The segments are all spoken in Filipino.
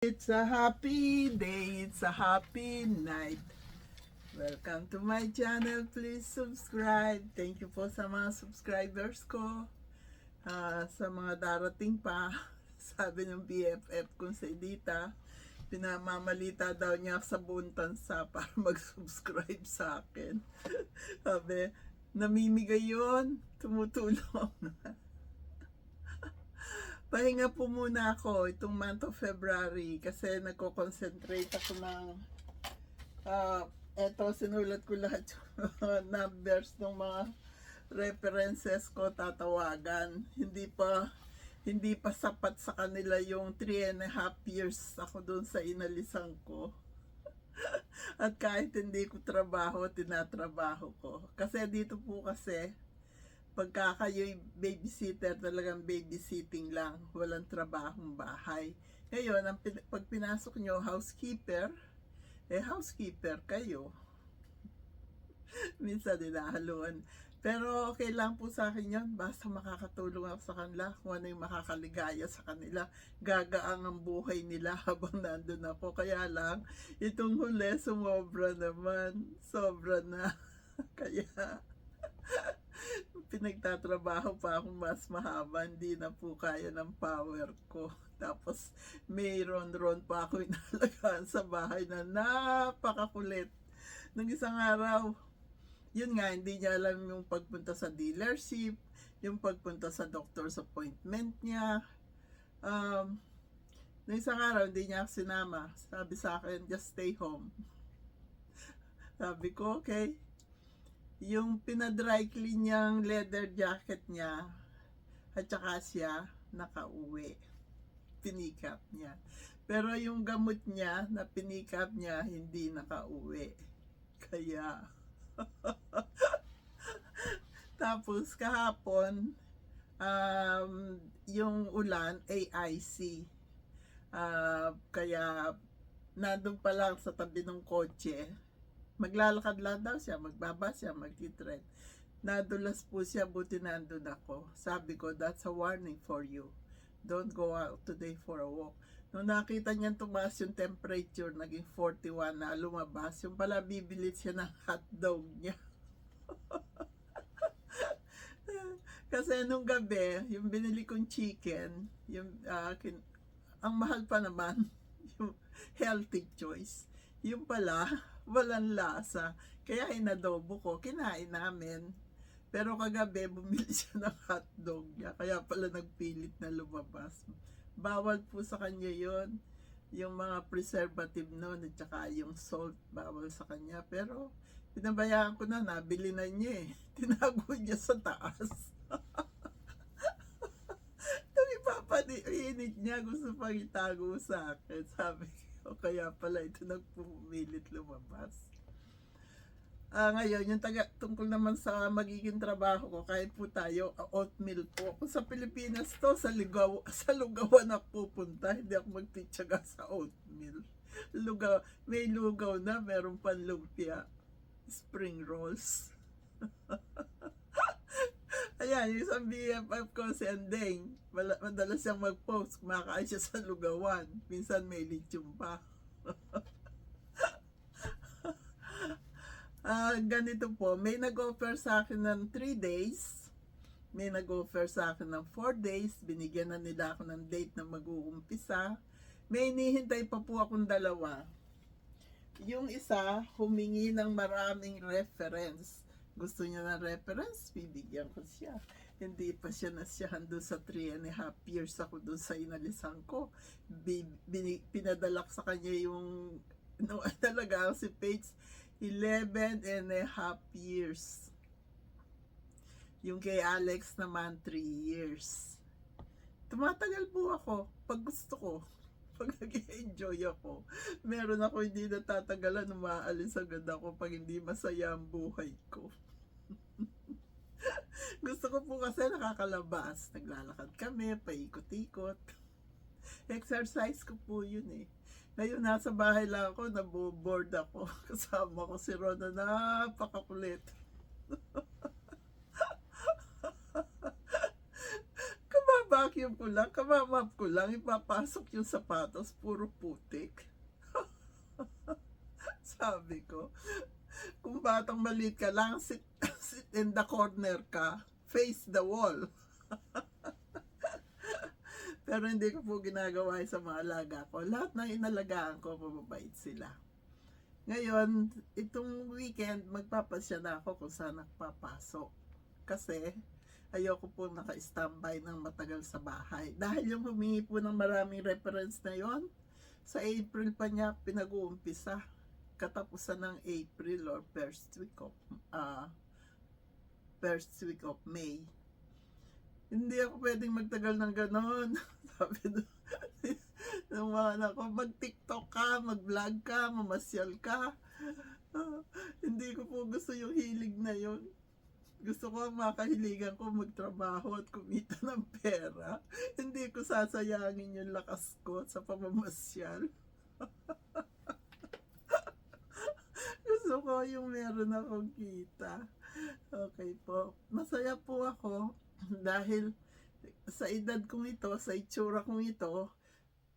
It's a happy day, it's a happy night. Welcome to my channel. Please subscribe. Thank you po sa mga subscribers ko. Sa mga darating pa. Sabi ng BFF kong si Edita, pinamamalita daw niya sa buong tansa para mag-subscribe sa akin. Sabi, namimigay yun, tumutulong. Pahinga po muna ako itong month of February kasi nagko-concentrate ako ng eto sinulat ko lahat yung numbers ng mga references ko tatawagan. Hindi pa sapat sa kanila yung 3.5 years ako doon sa inalisan ko. At kahit hindi ko trabaho, tinatrabaho ko. Kasi dito po kasi pagka kayo'y babysitter, talagang babysitting lang, walang trabahong bahay. Ngayon, pag pinasok nyo housekeeper, housekeeper kayo. Minsan dinahaluan. Pero okay lang po sa akin yun, basta makakatulong ako sa kanila, kung ano yung makakaligaya sa kanila, gagaang ang buhay nila habang nandun ako. Kaya lang, itong huli, sumobra naman, sobra na. Kaya pinagtatrabaho pa akong mas mahaba, hindi na po kaya ng power ko. Tapos mayroon pa ako inalagaan sa bahay na napakakulit. Nung isang araw, yun nga, hindi niya alam yung pagpunta sa dealership, yung pagpunta sa doctor's appointment niya. Nung isang araw, hindi niya ako sinama. Sabi sa akin, just stay home. Sabi ko, okay. Yung pinadry clean niyang leather jacket niya at saka siya nakauwi, pinikap niya, pero yung gamot niya na pinikap niya hindi nakauwi. Kaya tapos kahapon yung ulan AIC, kaya nandun pa lang sa tabi ng kotse. Maglalakad lang daw siya, magbaba siya, magtitread. Nadulas po siya, buti nandun ako. Sabi ko, that's a warning for you. Don't go out today for a walk. Nung nakita niya tumaas yung temperature, naging 41 na lumabas, yung pala bibili siya ng hotdog niya. Kasi nung gabi, yung binili kong chicken, yung, ang mahal pa naman, yung healthy choice. Yung pala, walang lasa. Kaya inadobo ko, kinain namin. Pero kagabi, bumili siya ng hotdog niya. Kaya pala nagpilit na lumabas. Bawal po sa kanya yon, yung mga preservative noon at saka yung salt, bawal sa kanya. Pero pinabayaan ko na, nabili na niya eh. Tinago niya sa taas. Nung ipapainit niya, gusto pang itago sa akin. Sabi ko, kaya pala ito nagpumilit lumabas. Ngayon, yung tungkol naman sa magiging trabaho ko, kahit po tayo, oatmeal po. Kung sa Pilipinas to, sa lugawan ako pupunta, hindi ako magtitsaga sa oatmeal. May lugaw na, meron pang lumpia, spring rolls. Ayan, yung isang BFF ko, si Andeng, madalas siyang mag-post, kumakain siya sa lugawan. Minsan may lechon pa. Ganito po, may nag-offer sa akin ng 3 days, may nag-offer sa akin ng 4 days, binigyan na nila ako ng date na mag-uumpisa. May hinihintay pa po akong dalawa. Yung isa, humingi ng maraming reference. Gusto niya ng reference, bibigyan ko siya. Hindi pa siya nasiyahan doon sa 3.5 years ako doon sa inalisan ko. Pinadalak sa kanya yung, no, talaga si Paige, 11.5 years. Yung kay Alex naman, 3 years. Tumatagal po ako pag gusto ko. Pag nag-enjoy ako. Meron ako hindi natatagalan, umaalis agad ako pag hindi masaya ang buhay ko. Gusto ko po kasi nakakalabas. Naglalakad kami, paikot-ikot. Exercise ko po yun eh. Ngayon nasa bahay lang ako, naboboard ako. Kasama ko si Ron na napakakulit. Kaka-vacuum ko lang, kamamap ko lang, ipapasok yung sapatos, puro putik. Sabi ko, kung batang maliit ka lang, sit in the corner ka, face the wall. Pero hindi ko po ginagawa yun sa mga alaga ko. Lahat ng inalagaan ko, mababait sila. Ngayon, itong weekend, magpapasya na ako kung saan nakapapasok. Kasi, ayoko po naka-standby ng matagal sa bahay. Dahil yung humingi po ng maraming reference na yon, sa April pa niya pinag-uumpisa. Katapusan ng April or first week of May. Hindi ako pwedeng magtagal ng ganon. Sabi ng mga anak ko, mag-TikTok ka, mag-vlog ka, mamasyal ka. Hindi ko po gusto yung hilig na yon. Gusto ko ang makahiligan ko magtrabaho at kumita ng pera. Hindi ko sasayangin yung lakas ko sa pamamasyal. Gusto ko yung meron akong kita. Okay po. Masaya po ako dahil sa edad kong ito, sa itsura kong ito,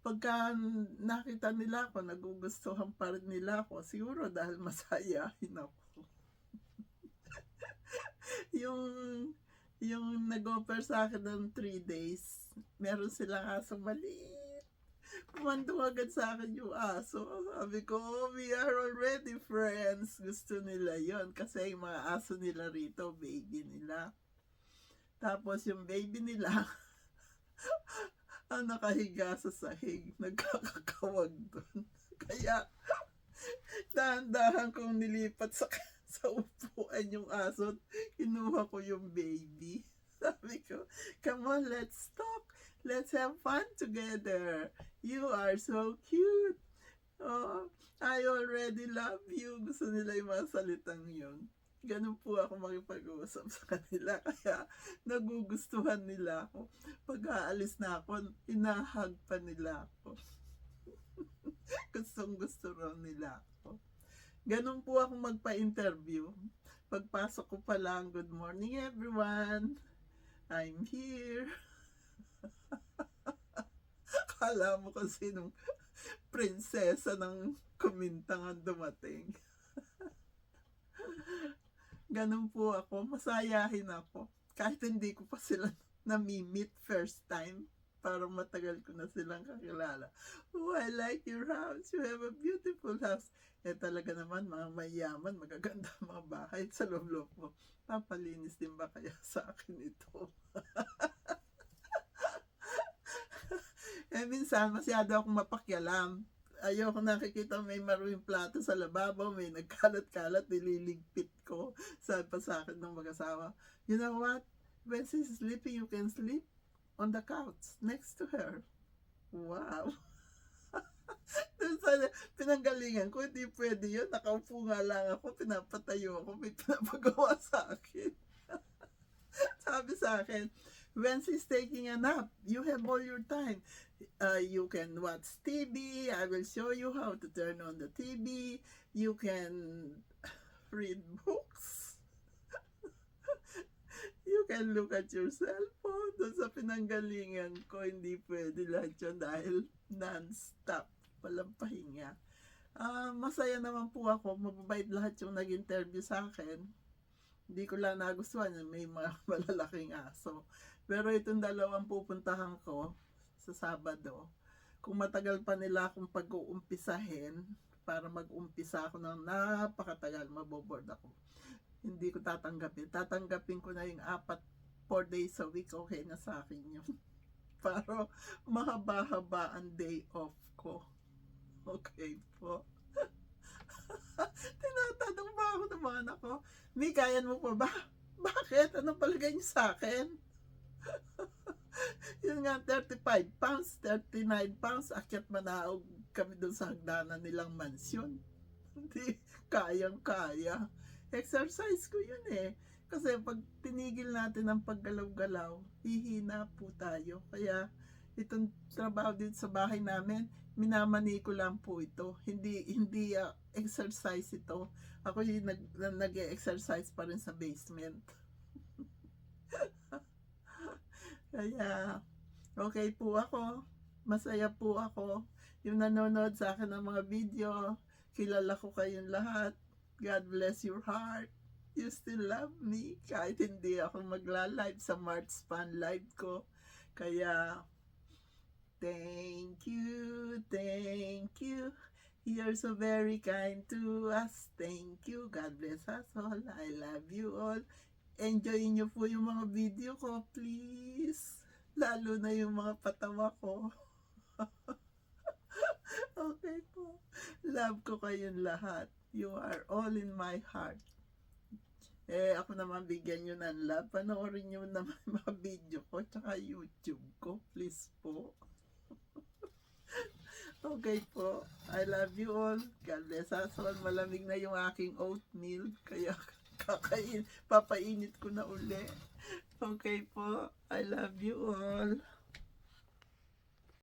pagka nakita nila ako, nagugustuhan pa rin nila ako. Siguro dahil masayahin ako. yung nag-offer sa akin ng 3 days, meron silang aso maliit. Kumandong agad sa akin yung aso. Sabi ko, we are already friends. Gusto nila yon kasi yung mga aso nila rito, baby nila. Tapos yung baby nila, ang nakahiga sa sahig, nagkakakawag doon. Kaya, dahan-dahan kong nilipat sa upuan yung aso, kinuha ko yung baby. Sabi ko, come on, let's talk. Let's have fun together. You are so cute. Oh, I already love you. Gusto nila yung mga salitang yun. Ganun po ako makipag-uusap sa kanila. Kaya nagugustuhan nila ako. Pag aalis na ako, inahag pa nila ako. Gustong gusto raw nila ako. Ganun po ako magpa-interview. Pagpasok ko pa lang, good morning everyone. I'm here. Kala mo kasi nung prinsesa ng kumintangan dumating. Ganun po ako, masayahin ako. Kahit hindi ko pa sila nami-meet first time, parang matagal ko na silang kakilala. Oh, I like your house. You have a beautiful house. Eh talaga naman, mga mayaman, magaganda mga bahay sa loob-loob ko. Papalinis din ba kaya sa akin ito? Eh minsan, masyado akong mapakialam. Ayoko nakikita may maruing plato sa lababo, may nagkalat-kalat, nililigpit ko. Sabi pa sa akin ng mag-asawa, you know what? When she's sleeping, you can sleep on the couch next to her. Wow! Pinanggalingan ko, hindi pwede yun. Nakaupo nga lang ako, pinapatayo ako, may pinapagawa sa akin. Sabi sa akin, when she's taking a nap, you have all your time. You can watch TV. I will show you how to turn on the TV. You can read books. You can look at your cellphone. Doon sa pinanggalingan ko, hindi pwede lahat yun dahil non-stop. Walang pahinga. Masaya naman po ako. Mababait lahat yung nag-interview sa akin. Hindi ko lang nagustuhan. May mga malalaking aso. Pero itong dalawang pupuntahan ko sa Sabado, kung matagal pa nila akong pag-uumpisahin, para mag-umpisa ako ng napakatagal, maboboard ako. Hindi ko tatanggapin. Tatanggapin ko na yung 4 days a week, okay na sa akin yun. Para mahaba-haba ang day off ko. Okay po. Tinatanong ba ako ng mga anak ko, May, kayan mo pa ba? Bakit? Anong palagay niyo sa akin? Yun nga, 35 pounds, 39 pounds, akyat manaog kami doon sa hagdanan nilang mansyon. Hindi, kayang-kaya. Exercise ko yun eh. Kasi pag tinigil natin ang paggalaw-galaw, hihina po tayo. Kaya itong trabaho dito sa bahay namin, minamani ko lang po ito. Hindi exercise ito. Ako yung nag-exercise pa rin sa basement. Kaya Okay po ako. Masaya po ako. Yung nanonood sa akin ng mga video, kilala ko kayong lahat. God bless your heart. You still love me kahit hindi ako magla-live sa March Fan Live ko. Kaya, thank you, thank you. You're so very kind to us. Thank you. God bless us all. I love you all. Enjoy nyo po yung mga video ko, please. Lalo na yung mga patawa ko. Okay po. Love ko kayong lahat. You are all in my heart. Ako naman bigyan nyo ng love. Panoorin nyo naman mga video ko tsaka YouTube ko. Please po. Okay po. I love you all. God bless us all. Malamig na yung aking oatmeal. Kaya papainit ko na uli. Okay po. I love you all.